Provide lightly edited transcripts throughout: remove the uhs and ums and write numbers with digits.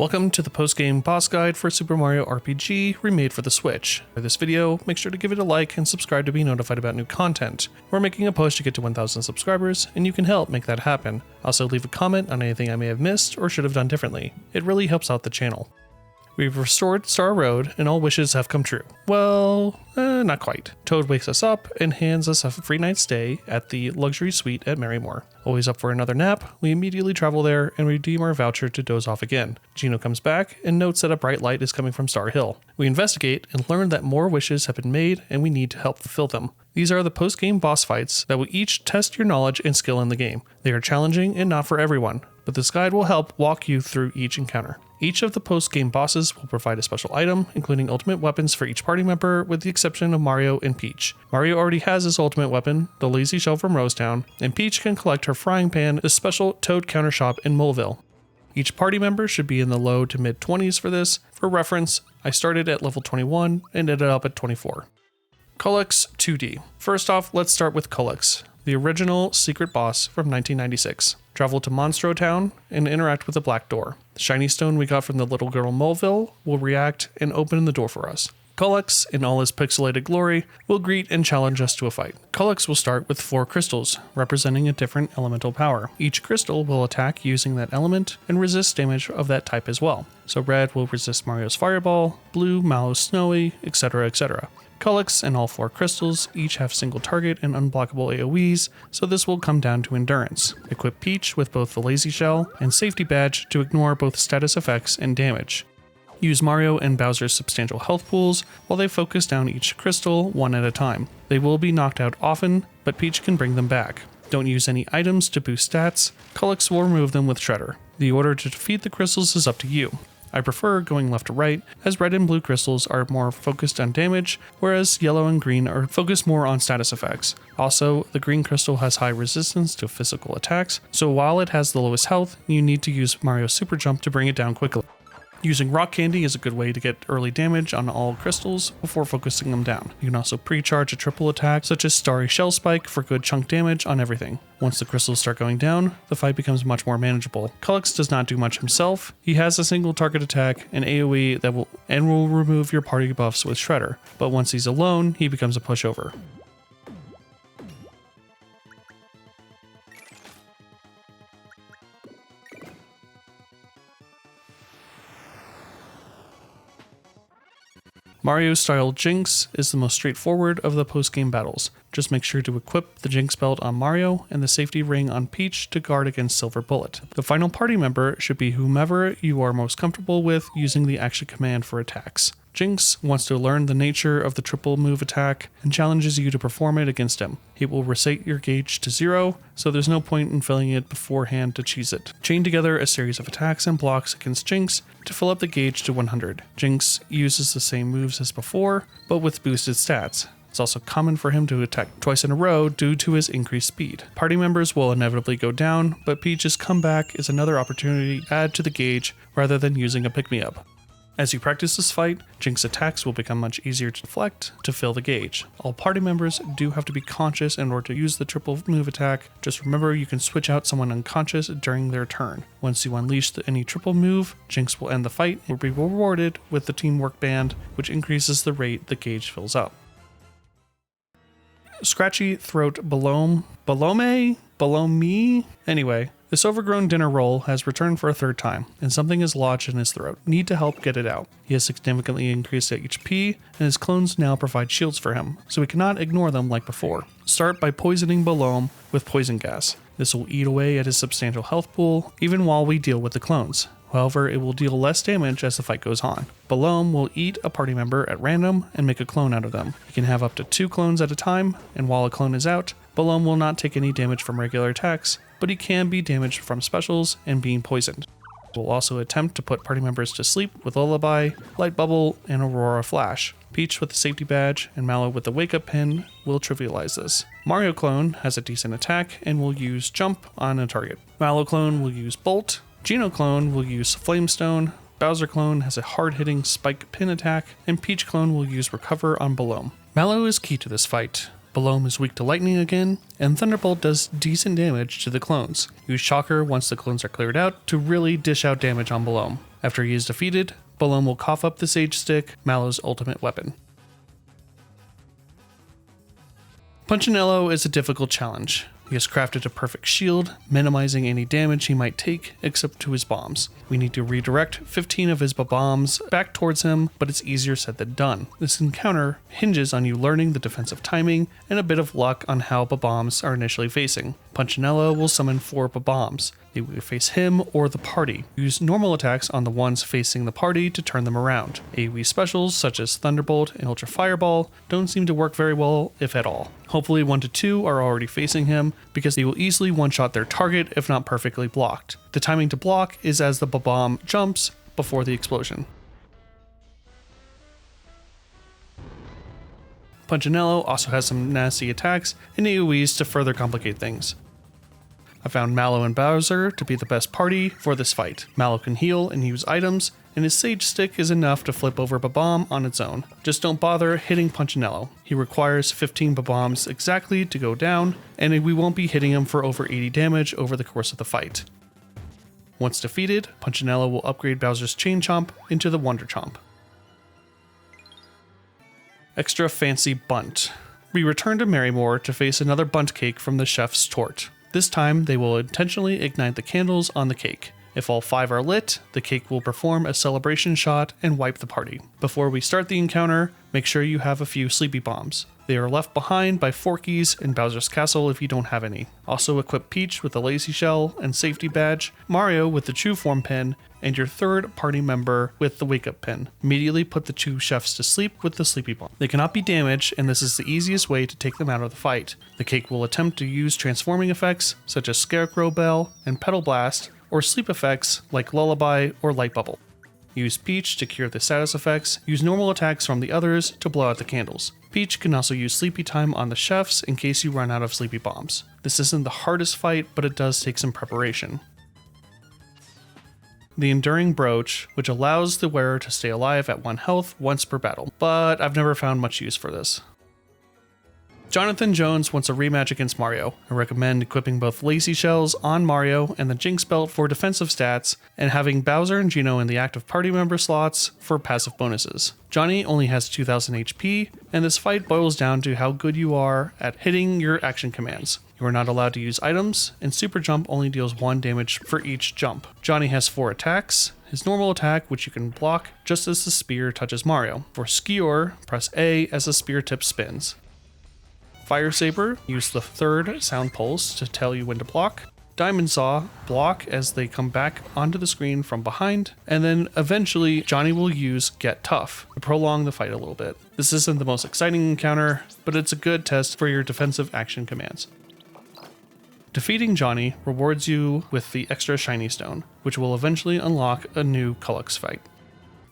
Welcome to the post-game boss guide for Super Mario RPG Remade for the Switch. For this video, make sure to give it a like and subscribe to be notified about new content. We're making a push to get to 1,000 subscribers, and you can help make that happen. Also, leave a comment on anything I may have missed or should have done differently. It really helps out the channel. We've restored Star Road, and all wishes have come true. Well, not quite. Toad wakes us up and hands us a free night stay at the luxury suite at Marrymore. Always up for another nap, we immediately travel there and redeem our voucher to doze off again. Gino comes back and notes that a bright light is coming from Star Hill. We investigate and learn that more wishes have been made and we need to help fulfill them. These are the post-game boss fights that will each test your knowledge and skill in the game. They are challenging and not for everyone, but this guide will help walk you through each encounter. Each of the post-game bosses will provide a special item, including ultimate weapons for each party member, with the exception of Mario and Peach. Mario already has his ultimate weapon, the Lazy Shell from Rosetown, and Peach can collect her frying pan, the special Toad counter shop in Moleville. Each party member should be in the low to mid 20s for this. For reference, I started at level 21 and ended up at 24. Culex 2D. First off, let's start with Culex, the original secret boss from 1996. Travel to Monstro Town and interact with the Black Door. The shiny stone we got from the little girl Moleville will react and open the door for us. Culex, in all his pixelated glory, will greet and challenge us to a fight. Culex will start with 4 crystals, representing a different elemental power. Each crystal will attack using that element and resist damage of that type as well. So red will resist Mario's fireball, blue, Mallow's snowy, etc., etc. Culex and all 4 crystals each have single target and unblockable AoEs, so this will come down to endurance. Equip Peach with both the Lazy Shell and Safety Badge to ignore both status effects and damage. Use Mario and Bowser's substantial health pools while they focus down each crystal one at a time. They will be knocked out often, but Peach can bring them back. Don't use any items to boost stats. Culex will remove them with Shredder. The order to defeat the crystals is up to you. I prefer going left to right, as red and blue crystals are more focused on damage, whereas yellow and green are focused more on status effects. Also, the green crystal has high resistance to physical attacks, so while it has the lowest health, you need to use Mario's super jump to bring it down quickly. Using rock candy is a good way to get early damage on all crystals before focusing them down. You can also pre-charge a triple attack such as Starry Shell Spike for good chunk damage on everything. Once the crystals start going down, the fight becomes much more manageable. Culex does not do much himself. He has a single target attack, an AoE that will remove your party buffs with Shredder, but once he's alone, he becomes a pushover. Mario-style Jinx is the most straightforward of the post-game battles. Just make sure to equip the Jinx belt on Mario and the safety ring on Peach to guard against Silver Bullet. The final party member should be whomever you are most comfortable with using the action command for attacks. Jinx wants to learn the nature of the triple move attack and challenges you to perform it against him. He will reset your gauge to 0, so there's no point in filling it beforehand to cheese it. Chain together a series of attacks and blocks against Jinx to fill up the gauge to 100. Jinx uses the same moves as before, but with boosted stats. It's also common for him to attack twice in a row due to his increased speed. Party members will inevitably go down, but Peach's comeback is another opportunity to add to the gauge rather than using a pick-me-up. As you practice this fight, Jinx attacks will become much easier to deflect to fill the gauge. All party members do have to be conscious in order to use the triple move attack. Just remember you can switch out someone unconscious during their turn. Once you unleash any triple move, Jinx will end the fight and will be rewarded with the teamwork band, which increases the rate the gauge fills up. Scratchy Throat Belome? Anyway, this overgrown dinner roll has returned for a 3rd time, and something is lodged in his throat. Need to help get it out. He has significantly increased HP, and his clones now provide shields for him, so we cannot ignore them like before. Start by poisoning Belome with poison gas. This will eat away at his substantial health pool, even while we deal with the clones. However, it will deal less damage as the fight goes on. Belome will eat a party member at random and make a clone out of them. He can have up to 2 clones at a time, and while a clone is out, Belome will not take any damage from regular attacks, but he can be damaged from specials and being poisoned. We'll also attempt to put party members to sleep with Lullaby, Light Bubble, and Aurora Flash. Peach with the safety badge and Mallow with the wake up pin will trivialize this. Mario Clone has a decent attack and will use Jump on a target. Mallow Clone will use Bolt. Gino Clone will use Flamestone. Bowser Clone has a hard-hitting Spike Pin attack, and Peach Clone will use Recover on Belome. Mallow is key to this fight. Belome is weak to lightning again, and Thunderbolt does decent damage to the clones. Use Shocker once the clones are cleared out to really dish out damage on Belome. After he is defeated, Belome will cough up the Sage Stick, Mallow's ultimate weapon. Punchinello is a difficult challenge. He has crafted a perfect shield, minimizing any damage he might take except to his bombs. We need to redirect 15 of his bombs back towards him, but it's easier said than done. This encounter hinges on you learning the defensive timing and a bit of luck on how bombs are initially facing. Punchinello will summon 4 bombs. They will face him or the party. Use normal attacks on the ones facing the party to turn them around. AoE specials such as Thunderbolt and Ultra Fireball don't seem to work very well, if at all. Hopefully 1 to 2 are already facing him, because they will easily one-shot their target if not perfectly blocked. The timing to block is as the bomb jumps before the explosion. Punchinello also has some nasty attacks and AoEs to further complicate things. I found Mallow and Bowser to be the best party for this fight. Mallow can heal and use items, and his Sage Stick is enough to flip over Bomb on its own. Just don't bother hitting Punchinello. He requires 15 bombs exactly to go down, and we won't be hitting him for over 80 damage over the course of the fight. Once defeated, Punchinello will upgrade Bowser's Chain Chomp into the Wonder Chomp. Extra Fancy Bundt. We return to Marrymore to face another Bundt cake from the chef's tort. This time, they will intentionally ignite the candles on the cake. If all 5 are lit, the cake will perform a celebration shot and wipe the party. Before we start the encounter, make sure you have a few sleepy bombs. They are left behind by Forky's in Bowser's Castle if you don't have any. Also equip Peach with the Lazy Shell and Safety Badge, Mario with the True Form pin, and your third party member with the Wake Up pin. Immediately put the 2 chefs to sleep with the Sleepy Bomb. They cannot be damaged, and this is the easiest way to take them out of the fight. The cake will attempt to use transforming effects such as Scarecrow Bell and Petal Blast, or sleep effects like Lullaby or Light Bubble. Use Peach to cure the status effects, use normal attacks from the others to blow out the candles. Peach can also use Sleepy Time on the chefs in case you run out of Sleepy Bombs. This isn't the hardest fight, but it does take some preparation. The Enduring Brooch, which allows the wearer to stay alive at 1 health once per battle, but I've never found much use for this. Jonathan Jones wants a rematch against Mario. I recommend equipping both Lazy Shells on Mario and the Jinx belt for defensive stats, and having Bowser and Geno in the active party member slots for passive bonuses. Johnny only has 2000 HP, and this fight boils down to how good you are at hitting your action commands. You are not allowed to use items, and Super Jump only deals 1 damage for each jump. Johnny has 4 attacks. His normal attack, which you can block just as the spear touches Mario. For Skewer, press A as the spear tip spins. Fire Saber, use the 3rd sound pulse to tell you when to block. Diamond Saw, block as they come back onto the screen from behind. And then eventually, Johnny will use Get Tough to prolong the fight a little bit. This isn't the most exciting encounter, but it's a good test for your defensive action commands. Defeating Johnny rewards you with the extra shiny stone, which will eventually unlock a new Culex fight.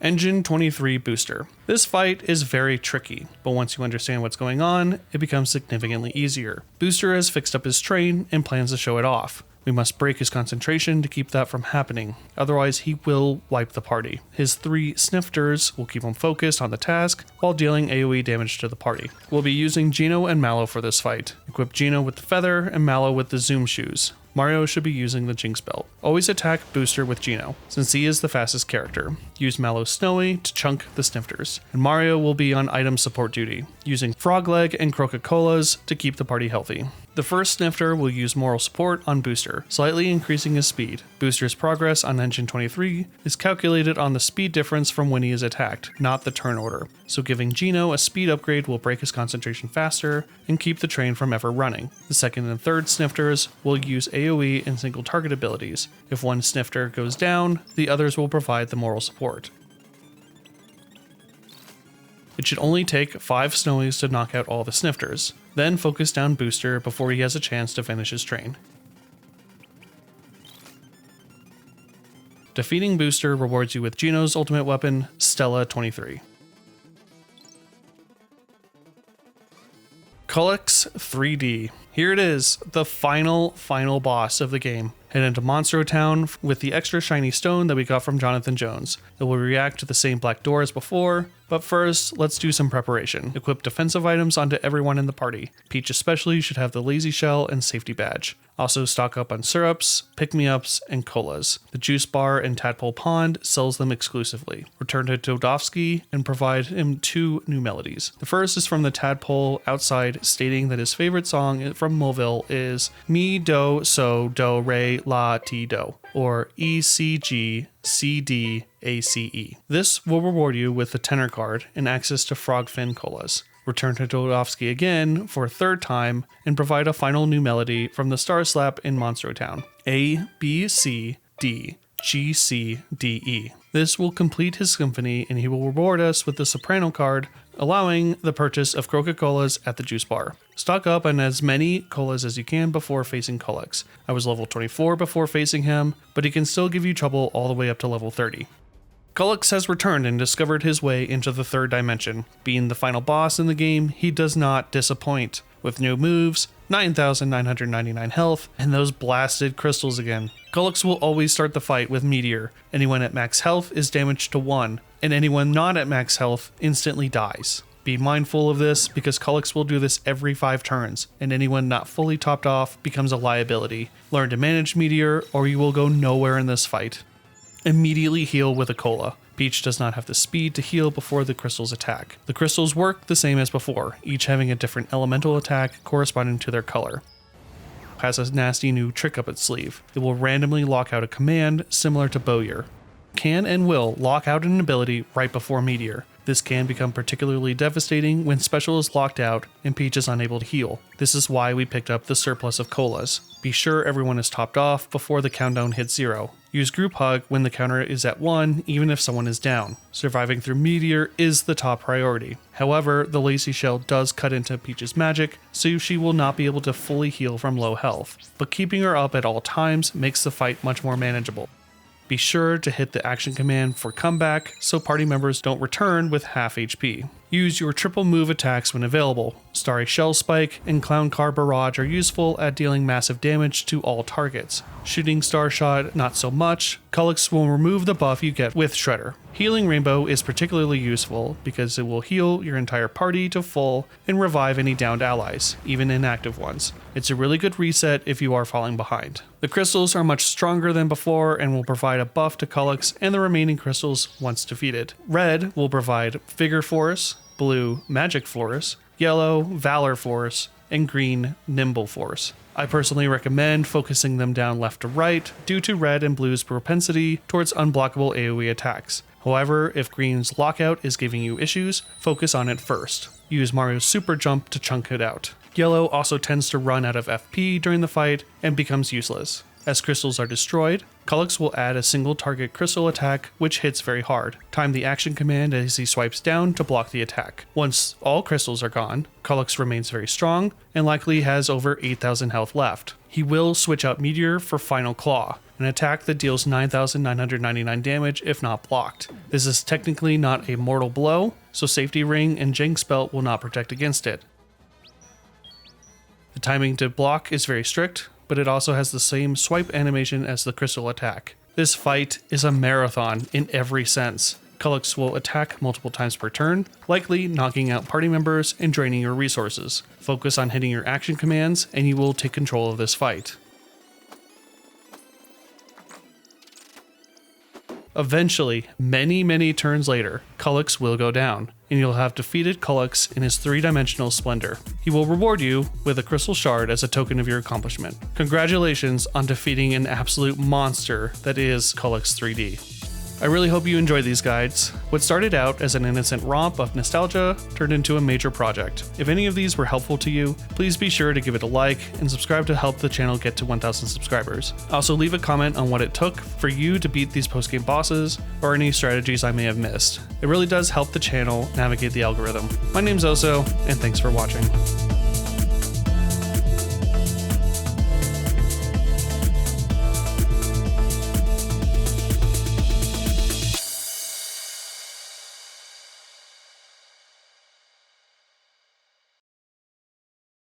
Engine 23 Booster. This fight is very tricky, but once you understand what's going on, it becomes significantly easier. Booster has fixed up his train and plans to show it off. We must break his concentration to keep that from happening, otherwise he will wipe the party. His 3 snifters will keep him focused on the task while dealing AoE damage to the party. We'll be using Geno and Mallow for this fight. Equip Geno with the feather and Mallow with the zoom shoes. Mario should be using the Jinx belt. Always attack Booster with Geno, since he is the fastest character. Use Mallow's Snowy to chunk the snifters, and Mario will be on item support duty, using Frog Leg and Coca-Colas to keep the party healthy. The first snifter will use moral support on Booster, slightly increasing his speed. Booster's progress on Engine 23 is calculated on the speed difference from when he is attacked, not the turn order, so giving Geno a speed upgrade will break his concentration faster and keep the train from ever running. The second and third snifters will use AoE and single target abilities. If one snifter goes down, the others will provide the moral support. It should only take 5 Snowies to knock out all the snifters, then focus down Booster before he has a chance to finish his train. Defeating Booster rewards you with Geno's ultimate weapon, Stella 23. Culex 3D. Here it is, the final boss of the game. Head into Monstro Town with the extra shiny stone that we got from Jonathan Jones. It will react to the same black door as before, But first, let's do some preparation. Equip defensive items onto everyone in the party. Peach especially should have the Lazy Shell and Safety Badge. Also stock up on syrups, pick-me-ups, and colas. The Juice Bar and Tadpole Pond sells them exclusively. Return to Dodovsky and provide him 2 new melodies. The first is from the Tadpole outside, stating that his favorite song from Moville is Mi Do So Do Re La Ti Do, or E C G C D A C E. This will reward you with the tenor card and access to Frogfin colas. Return to Dodovsky again for a 3rd time and provide a final new melody from the Star Slap in Monstro Town. A, B, C, D, G, C, D, E. This will complete his symphony and he will reward us with the soprano card, allowing the purchase of Coca-Colas at the Juice Bar. Stock up on as many colas as you can before facing Culex. I was level 24 before facing him, but he can still give you trouble all the way up to level 30. Culex has returned and discovered his way into the 3rd dimension. Being the final boss in the game, he does not disappoint. With new moves, 9,999 health, and those blasted crystals again. Culex will always start the fight with Meteor. Anyone at max health is damaged to 1, and anyone not at max health instantly dies. Be mindful of this because Culex will do this every 5 turns, and anyone not fully topped off becomes a liability. Learn to manage Meteor or you will go nowhere in this fight. Immediately heal with a cola. Peach does not have the speed to heal before the crystals attack. The crystals work the same as before, each having a different elemental attack corresponding to their color. Has a nasty new trick up its sleeve. It will randomly lock out a command similar to Bowyer. Can and will lock out an ability right before Meteor. This can become particularly devastating when Special is locked out and Peach is unable to heal. This is why we picked up the surplus of colas. Be sure everyone is topped off before the countdown hits 0. Use Group Hug when the counter is at 1, even if someone is down. Surviving through Meteor is the top priority. However, the Lazy Shell does cut into Peach's magic, so she will not be able to fully heal from low health. But keeping her up at all times makes the fight much more manageable. Be sure to hit the action command for comeback so party members don't return with half HP. Use your triple move attacks when available. Starry Shell Spike and Clown Car Barrage are useful at dealing massive damage to all targets. Shooting Star Shot, not so much. Culex will remove the buff you get with Shredder. Healing Rainbow is particularly useful because it will heal your entire party to full and revive any downed allies, even inactive ones. It's a really good reset if you are falling behind. The crystals are much stronger than before and will provide a buff to Culex and the remaining crystals once defeated. Red will provide Figure Force, blue Magic Force, yellow Valor Force, and green Nimble Force. I personally recommend focusing them down left to right due to red and blue's propensity towards unblockable AoE attacks. However, if green's lockout is giving you issues, focus on it first. Use Mario's super jump to chunk it out. Yellow also tends to run out of FP during the fight and becomes useless. As crystals are destroyed, Culex will add a single target crystal attack which hits very hard. Time the action command as he swipes down to block the attack. Once all crystals are gone, Culex remains very strong and likely has over 8,000 health left. He will switch out Meteor for Final Claw, an attack that deals 9,999 damage if not blocked. This is technically not a mortal blow, so Safety Ring and Jinx Belt will not protect against it. The timing to block is very strict, but it also has the same swipe animation as the crystal attack. This fight is a marathon in every sense. Culex will attack multiple times per turn, likely knocking out party members and draining your resources. Focus on hitting your action commands and you will take control of this fight. Eventually, many turns later, Culex will go down, and you'll have defeated Culex in his 3-dimensional splendor. He will reward you with a crystal shard as a token of your accomplishment. Congratulations on defeating an absolute monster that is Culex 3D. I really hope you enjoyed these guides. What started out as an innocent romp of nostalgia turned into a major project. If any of these were helpful to you, please be sure to give it a like and subscribe to help the channel get to 1,000 subscribers. Also leave a comment on what it took for you to beat these post-game bosses or any strategies I may have missed. It really does help the channel navigate the algorithm. My name's Oso, and thanks for watching.